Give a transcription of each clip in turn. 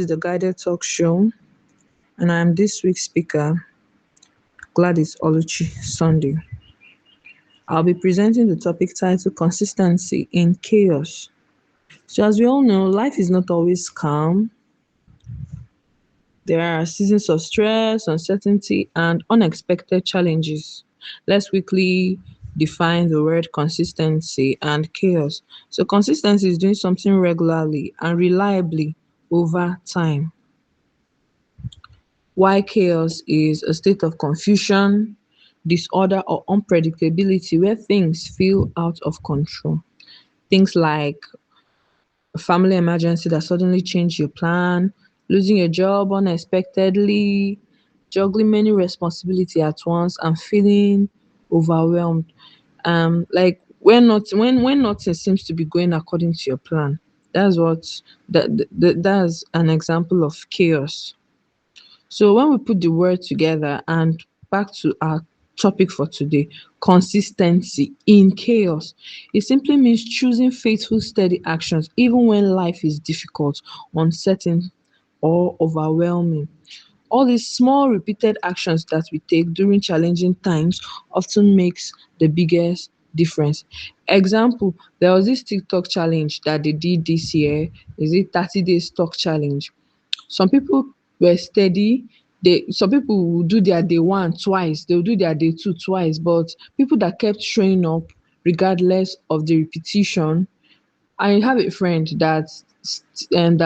Is the Guided Talk Show, and I am this week's speaker, Gladys Oluchi Sunday. I'll be presenting the topic titled Consistency in Chaos. So, as we all know, life is not always calm. There are seasons of stress, uncertainty, and unexpected challenges. Let's quickly define the word consistency and chaos. So, consistency is doing something regularly and reliably over time, while chaos is a state of confusion, disorder, or unpredictability where things feel out of control. Things like a family emergency that suddenly changed your plan, losing a job unexpectedly, juggling many responsibility at once, and feeling overwhelmed. Like when nothing seems to be going according to your plan. That's what that's an example of chaos. So when we put the word together and back to our topic for today, consistency in chaos, it simply means choosing faithful, steady actions even when life is difficult, uncertain, or overwhelming. All these small repeated actions that we take during challenging times often makes the biggest difference. Example, there was this TikTok challenge that they did this year. Is it 30 days talk challenge? Some people were steady. Some people will do their day one twice, they'll do their day two twice, but people that kept showing up regardless of the repetition. I have a friend that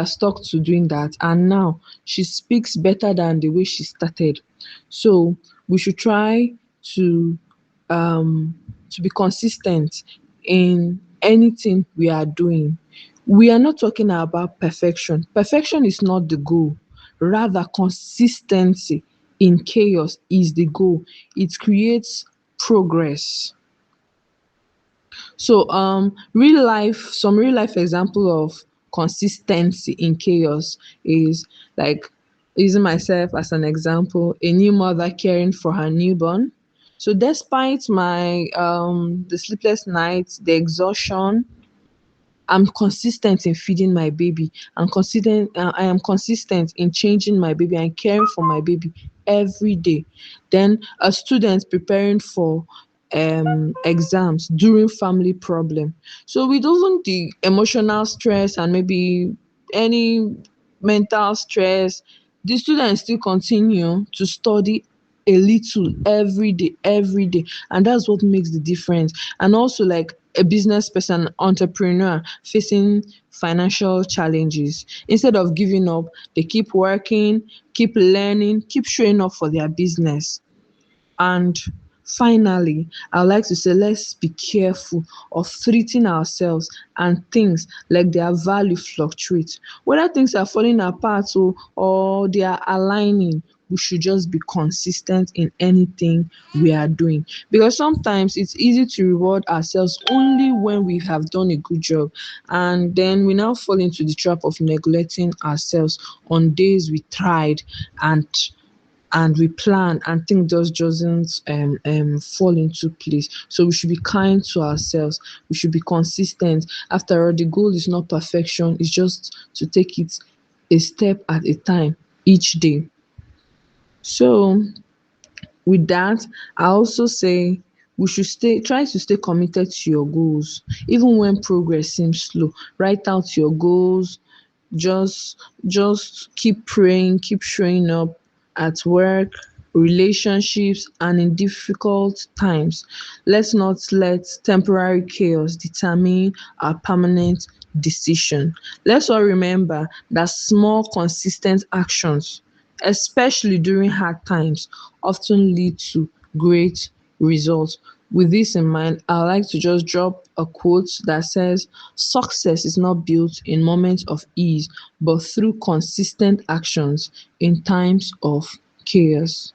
stuck to doing that, and now she speaks better than the way she started. So we should try to um to be consistent in anything we are doing. We are not talking about perfection. Perfection is not the goal. Rather, consistency in chaos is the goal. It creates progress. So some real life example of consistency in chaos is like using myself as an example, a new mother caring for her newborn. So despite my the sleepless nights, the exhaustion, I'm consistent in feeding my baby. I am consistent in changing my baby and caring for my baby every day. Then a student preparing for exams during family problem. So with even the emotional stress and maybe any mental stress, the students still continue to study a little every day, and that's what makes the difference. And also, like a business person, entrepreneur facing financial challenges, instead of giving up, they keep working, keep learning, keep showing up for their business. And finally, I would like to say let's be careful of treating ourselves and things like their value fluctuate. Whether things are falling apart or they are aligning, we should just be consistent in anything we are doing. Because sometimes it's easy to reward ourselves only when we have done a good job. And then we now fall into the trap of neglecting ourselves on days we tried and we plan and things just doesn't fall into place. So we should be kind to ourselves. We should be consistent. After all, the goal is not perfection. It's just to take it a step at a time each day. So with that, I also say we should try to stay committed to your goals even when progress seems slow. Write out your goals. Just keep praying, keep showing up at work, relationships, and in difficult times. Let's not let temporary chaos determine our permanent decision. Let's all remember that small consistent actions, especially during hard times, often lead to great results. With this in mind, I like to just drop a quote that says, success is not built in moments of ease, but through consistent actions in times of chaos.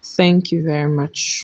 Thank you very much.